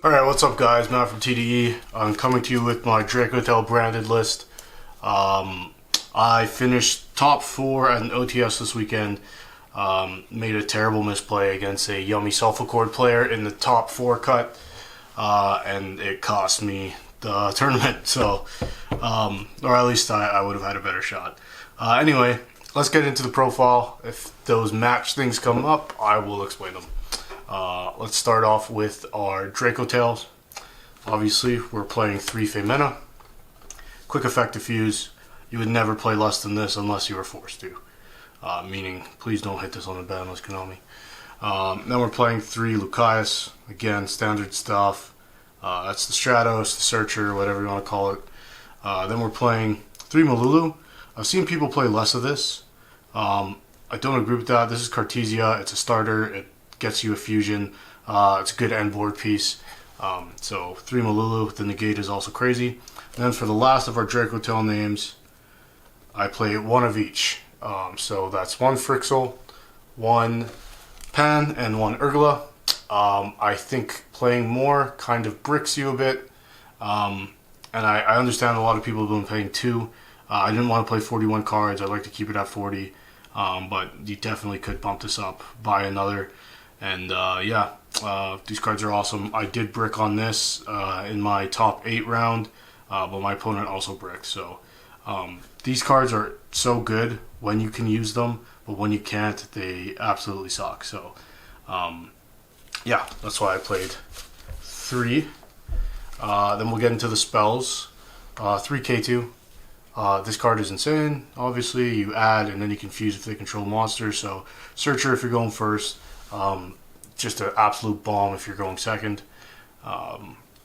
Alright, what's up guys, Matt from TDE. I'm coming to you with my Dracotail branded list. I finished top 4 at an OTS this weekend. Made a terrible misplay against a Yummy Sulfur player in the top 4 cut, and it cost me the tournament, so, or at least I would have had a better shot. Anyway, let's get into the profile. If those match things come up, I will explain them. Let's start off with our Dracotails. Obviously, we're playing 3 Femina. Quick effect diffuse. You would never play less than this unless you were forced to. Meaning, please don't hit this on the ban list, Konami. Then we're playing 3 Lucaeus. Again, standard stuff. That's the Stratos, the Searcher, whatever you want to call it. Then we're playing 3 Malulu. I've seen people play less of this. I don't agree with that. This is Cartesia. It's a starter. It gets you a fusion. It's a good end board piece. So 3 Malulu. The negate is also crazy. And then for the last of our Dracotail names, I play 1 of each. So that's 1 Frixel, 1 Pan, and 1 Urgla. I think playing more kind of bricks you a bit. And I understand a lot of people have been playing 2. I didn't want to play 41 cards. I'd like to keep it at 40. But you definitely could bump this up by another. And yeah, these cards are awesome. I did brick on this in my top 8 round, but my opponent also bricked. So these cards are so good when you can use them, but when you can't, they absolutely suck. So yeah, that's why I played 3. Then we'll get into the spells. 3K2. This card is insane. Obviously, you add and then you can fuse if they control monsters. So Searcher if you're going first. Just an absolute bomb if you're going second.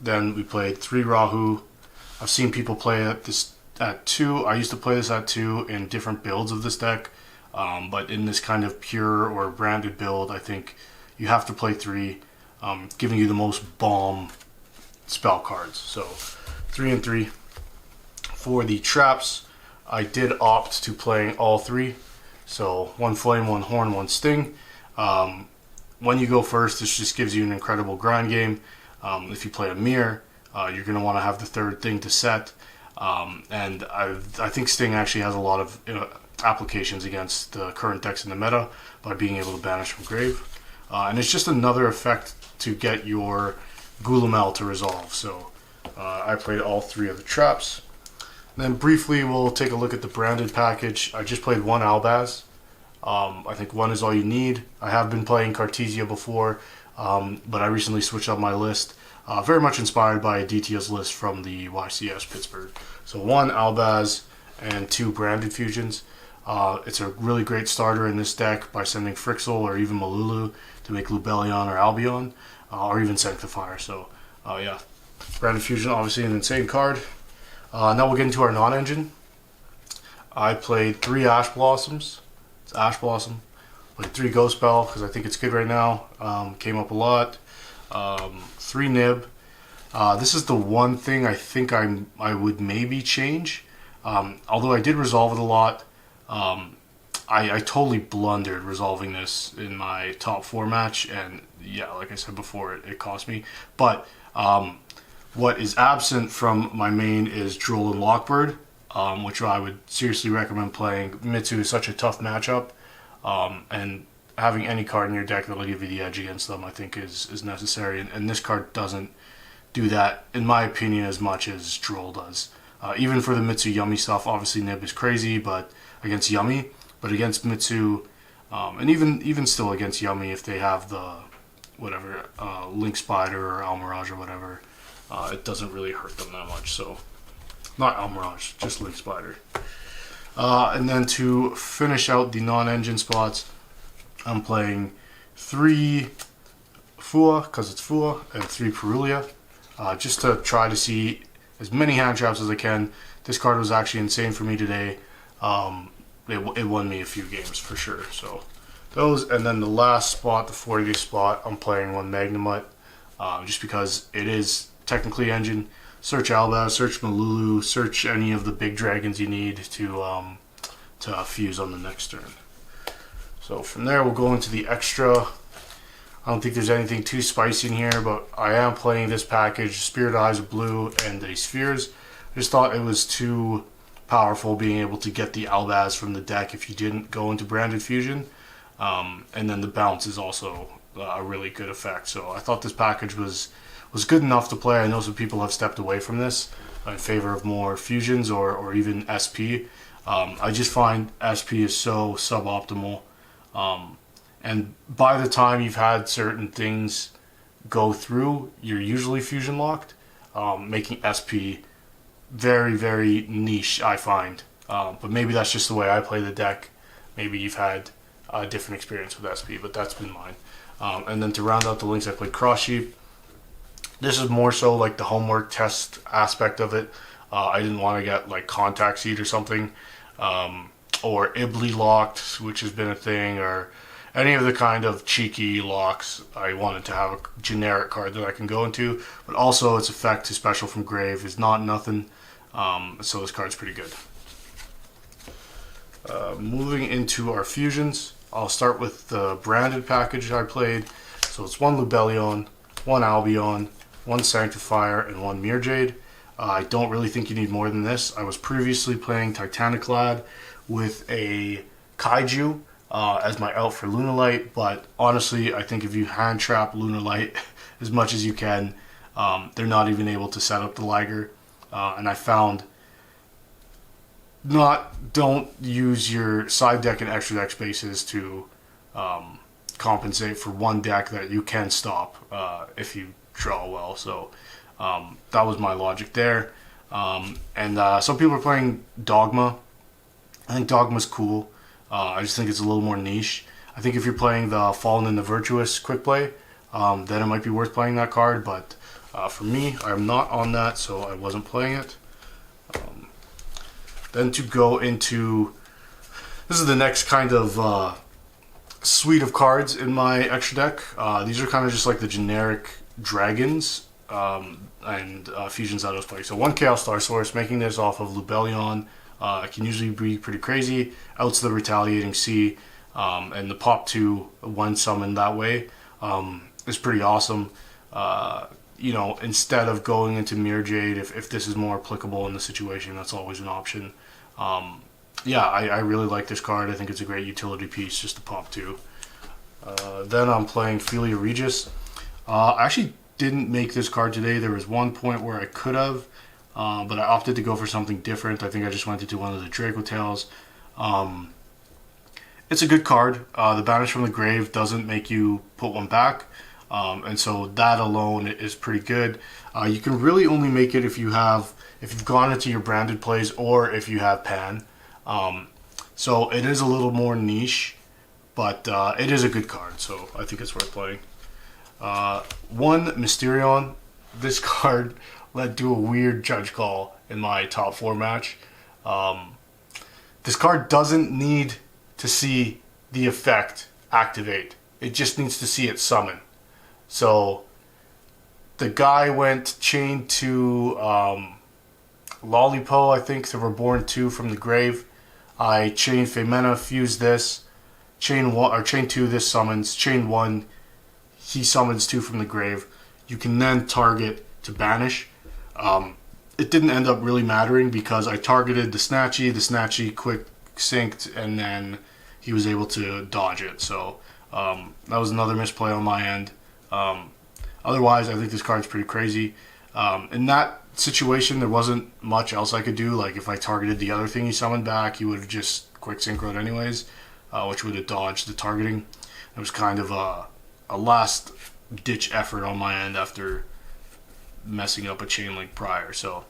Then we played 3 Rahu. I've seen people play this at 2. I used to play this at 2 in different builds of this deck. But in this kind of pure or branded build, I think you have to play 3, giving you the most bomb spell cards. So 3 and 3. For the traps, I did opt to playing all 3. So 1 Flame, 1 Horn, 1 Sting. When you go first, this just gives you an incredible grind game. If you play a mirror, you're going to want to have the 3rd thing to set. And I think Sting actually has a lot of applications against the current decks in the meta by being able to banish from grave. And it's just another effect to get your Gulamel to resolve. So I played all 3 of the traps. Then briefly we'll take a look at the branded package. I just played 1 Albaz. I think 1 is all you need. I have been playing Cartesia before, but I recently switched up my list. Very much inspired by a DTS list from the YCS Pittsburgh. So 1 Albaz and 2 branded fusions. It's a really great starter in this deck by sending Frixel or even Malulu to make Lubellion or Albion, or even Sanctifier. So yeah, branded fusion, obviously an insane card. Now we'll get into our non-engine. I played 3 Ash Blossoms. It's Ash Blossom. Played 3 Ghost Spell because I think it's good right now. Came up a lot. 3 Nib. This is the one thing I think I would maybe change. Although I did resolve it a lot. I totally blundered resolving this in my top 4 match, and yeah, like I said before, it cost me. But what is absent from my main is Droll and Lockbird, which I would seriously recommend playing. Mitsu is such a tough matchup, and having any card in your deck that will give you the edge against them, I think is necessary. And this card doesn't do that, in my opinion, as much as Droll does. Even for the Mitsu Yummy stuff, obviously Nib is crazy, but against Yummy, but against Mitsu, and even still against Yummy, if they have the whatever Link Spider or Almirage or whatever, it doesn't really hurt them that much. So not Almirage, just Link Spider. And then to finish out the non-engine spots, I'm playing 3 Fua, because it's Fua, and 3 Perulia, just to try to see as many hand traps as I can. This card was actually insane for me today. It won me a few games for sure. So those, and then the last spot, the 40-day spot, I'm playing 1 Magnemite, just because it is technically engine, search Albaz, search Malulu, search any of the big dragons you need to fuse on the next turn. So from there, we'll go into the extra. I don't think there's anything too spicy in here, but I am playing this package, Spirit Eyes of Blue and the Spheres. I just thought it was too powerful being able to get the Albaz from the deck if you didn't go into Branded Fusion. And then the bounce is also a really good effect. So I thought this package was good enough to play. I know some people have stepped away from this in favor of more fusions or even SP. I just find SP is so suboptimal. And by the time you've had certain things go through, you're usually fusion locked, making SP very, very niche, I find. But maybe that's just the way I play the deck. Maybe you've had a different experience with SP, but that's been mine. And then to round out the links, I played Cross Sheep. This is more so like the homework test aspect of it. I didn't want to get like Contact Seed or something, or Ibly locked, which has been a thing, or any of the kind of cheeky locks. I wanted to have a generic card that I can go into, but also its effect to special from grave is not nothing. So this card's pretty good. Moving into our fusions, I'll start with the branded package I played. So it's one Lubellion, one Albion, one Sanctifier, and one Mirjade. I don't really think you need more than this. I was previously playing Titaniclad with a Kaiju as my out for Lunalight, but honestly, I think if you hand trap Lunalight as much as you can, they're not even able to set up the Liger. And I found don't use your side deck and extra deck spaces to compensate for one deck that you can stop if you draw well. So that was my logic there. And some people are playing Dogma. I think Dogma's cool. I just think it's a little more niche. I think if you're playing the Fallen and the Virtuous quick play, then it might be worth playing that card. But for me, I'm not on that, so I wasn't playing it. Then to go into, this is the next kind of suite of cards in my extra deck. These are kind of just like the generic dragons and fusions that I was playing. So one Chaos Star Source, making this off of Lubellion. It can usually be pretty crazy. Outs the Retaliating Sea, and the pop 2 when summoned that way is pretty awesome. Instead of going into Mirjade, if this is more applicable in the situation, that's always an option. I really like this card. I think it's a great utility piece, just to pop 2. Then I'm playing Philia Regis. I actually didn't make this card today. There was one point where I could have, but I opted to go for something different. I think I just went into one of the Dracotails. It's a good card. The Banish from the Grave doesn't make you put one back, and so that alone is pretty good. You can really only make it if you've gone into your branded plays or if you have Pan. So it is a little more niche, but it is a good card, so I think it's worth playing. One Mysterion. This card led to a weird judge call in my top 4 match. This card doesn't need to see the effect activate. It just needs to see it summon. So the guy went chain to Lollipo, I think, the Reborn 2 from the grave. I chain Femena, fuse this. Chain 2, this summons. Chain 1, he summons 2 from the grave. You can then target to banish. It didn't end up really mattering because I targeted the Snatchy quick synced, and then he was able to dodge it. So that was another misplay on my end. Otherwise, I think this card's pretty crazy. In that situation, there wasn't much else I could do. Like if I targeted the other thing he summoned back, he would have just quick synchroed anyways, which would have dodged the targeting. It was kind of a last ditch effort on my end after messing up a chain link prior. So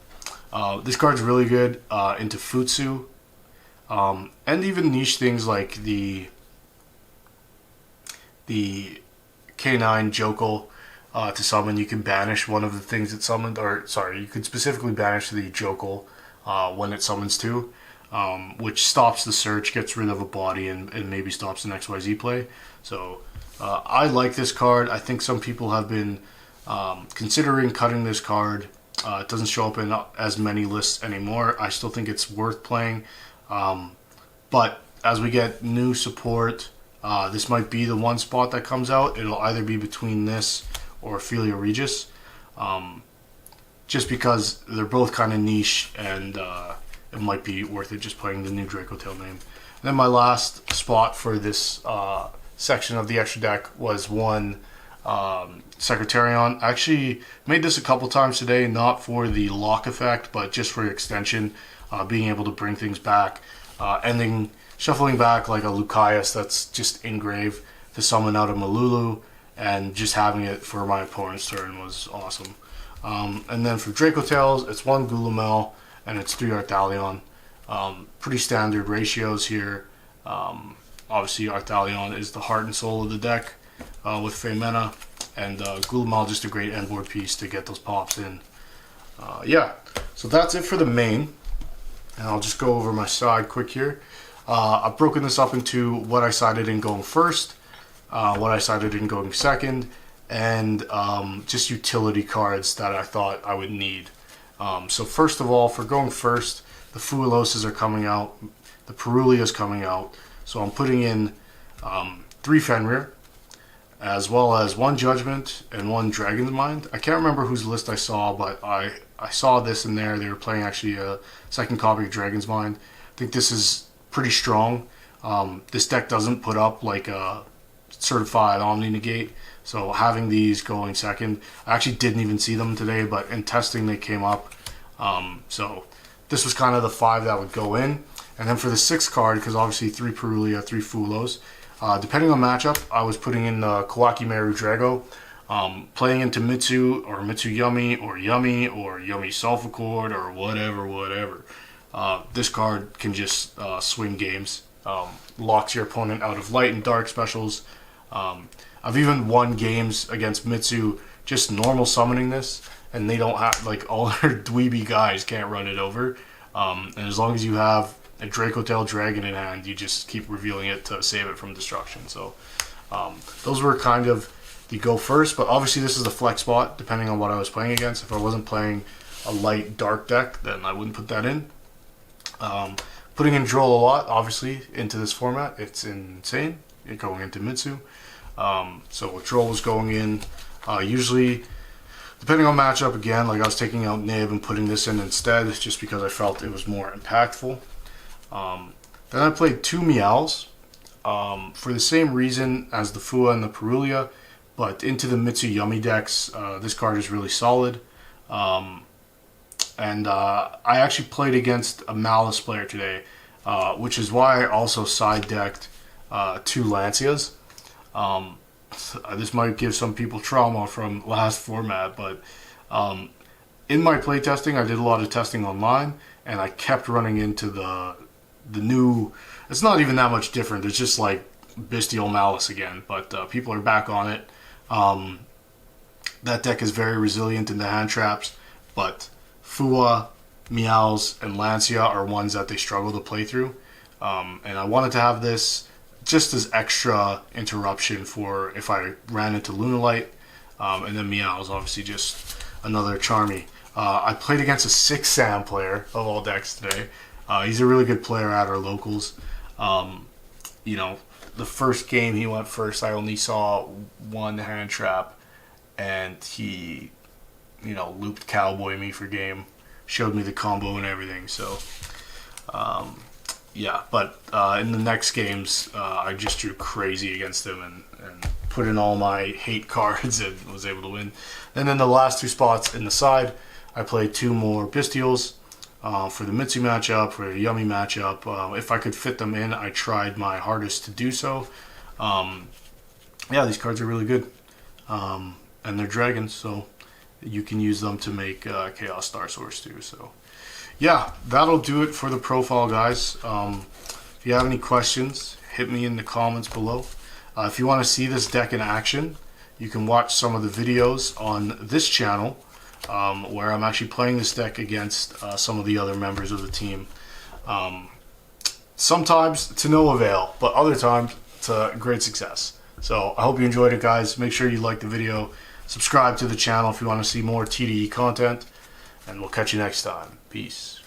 this card's really good into Futsu, and even niche things like the K9 Jokel. To summon, you can banish one of the things it summoned, you could specifically banish the Jokel when it summons 2, which stops the search, gets rid of a body, and maybe stops an XYZ play. So I like this card. I think some people have been considering cutting this card It doesn't show up in as many lists anymore. I still think it's worth playing. But as we get new support, this might be the one spot that comes out. It'll either be between this or Ophelia Regis. Just because they're both kind of niche, and it might be worth it just playing the new Dracotail name. And then my last spot for this section of the extra deck was one Secretarion. I actually made this a couple times today, not for the lock effect, but just for extension, being able to bring things back, shuffling back like a Lucaeus that's just engrave to summon out a Malulu, and just having it for my opponent's turn was awesome. And then for Dracotails, it's 1 Gulamel and it's 3 Arthalion. Pretty standard ratios here. Obviously Arthalion is the heart and soul of the deck with Femena, and Gulamel just a great endboard piece to get those pops in. Yeah, so that's it for the main, and I'll just go over my side quick here. I've broken this up into what I sided in going first, what I sided in going second, and just utility cards that I thought I would need. So first of all, for going first, the Fuiloses are coming out, the Perulia is coming out, so I'm putting in 3 Fenrir, as well as 1 Judgment and 1 Dragon's Mind. I can't remember whose list I saw, but I saw this in there. They were playing actually a second copy of Dragon's Mind. I think this is pretty strong. This deck doesn't put up like a certified Omni Negate, so having these going second, I actually didn't even see them today, but in testing they came up. So this was kind of the 5 that would go in. And then for the 6th card, because obviously 3 Perulia, 3 Fulos, depending on matchup, I was putting in the Kawaki Meru Drago, playing into Mitsu or Mitsu Yummy or Yummy Sulfur Cord or whatever. This card can just swing games, locks your opponent out of light and dark specials. I've even won games against Mitsu just normal summoning this, and they don't have, like, all their dweeby guys can't run it over. And as long as you have a Dracotail Dragon in hand, you just keep revealing it to save it from destruction. So those were kind of the go first, but obviously this is the flex spot depending on what I was playing against. If I wasn't playing a light dark deck, then I wouldn't put that in. Putting in Droll a lot, obviously, into this format, it's insane. You're going into Mitsu. So with Droll was going in, usually, depending on matchup, again, like I was taking out Nib and putting this in instead, just because I felt it was more impactful. Then I played 2 Meows, for the same reason as the Fua and the Perulia, but into the Mitsu Yummy decks. This card is really solid. And I actually played against a Malice player today, which is why I also side decked 2 Lancias. This might give some people trauma from last format, but in my playtesting, I did a lot of testing online, and I kept running into the new. It's not even that much different. It's just like Bestial Malice again, but people are back on it. That deck is very resilient in the hand traps, but Fua, Meows, and Lancia are ones that they struggle to play through. And I wanted to have this just as extra interruption for if I ran into Lunalight. And then Meows, obviously just another Charmy. I played against a 6 Sam player of all decks today. He's a really good player at our locals. You know, the first game he went first, I only saw 1 hand trap, and he, you know, looped Cowboy me for game, showed me the combo and everything. So, yeah, but in the next games, I just drew crazy against him and put in all my hate cards and was able to win. And then the last 2 spots in the side, I played 2 more Bestials for the Mitsu matchup, for the Yummy matchup. If I could fit them in, I tried my hardest to do so. Yeah, these cards are really good. And they're dragons, so you can use them to make Chaos Star Source too. So yeah, that'll do it for the profile, guys. If you have any questions, hit me in the comments below. If you want to see this deck in action, you can watch some of the videos on this channel where I'm actually playing this deck against some of the other members of the team. Sometimes to no avail, but other times to great success. So I hope you enjoyed it, guys. Make sure you like the video. Subscribe to the channel if you want to see more TDE content. and we'll catch you next time. Peace.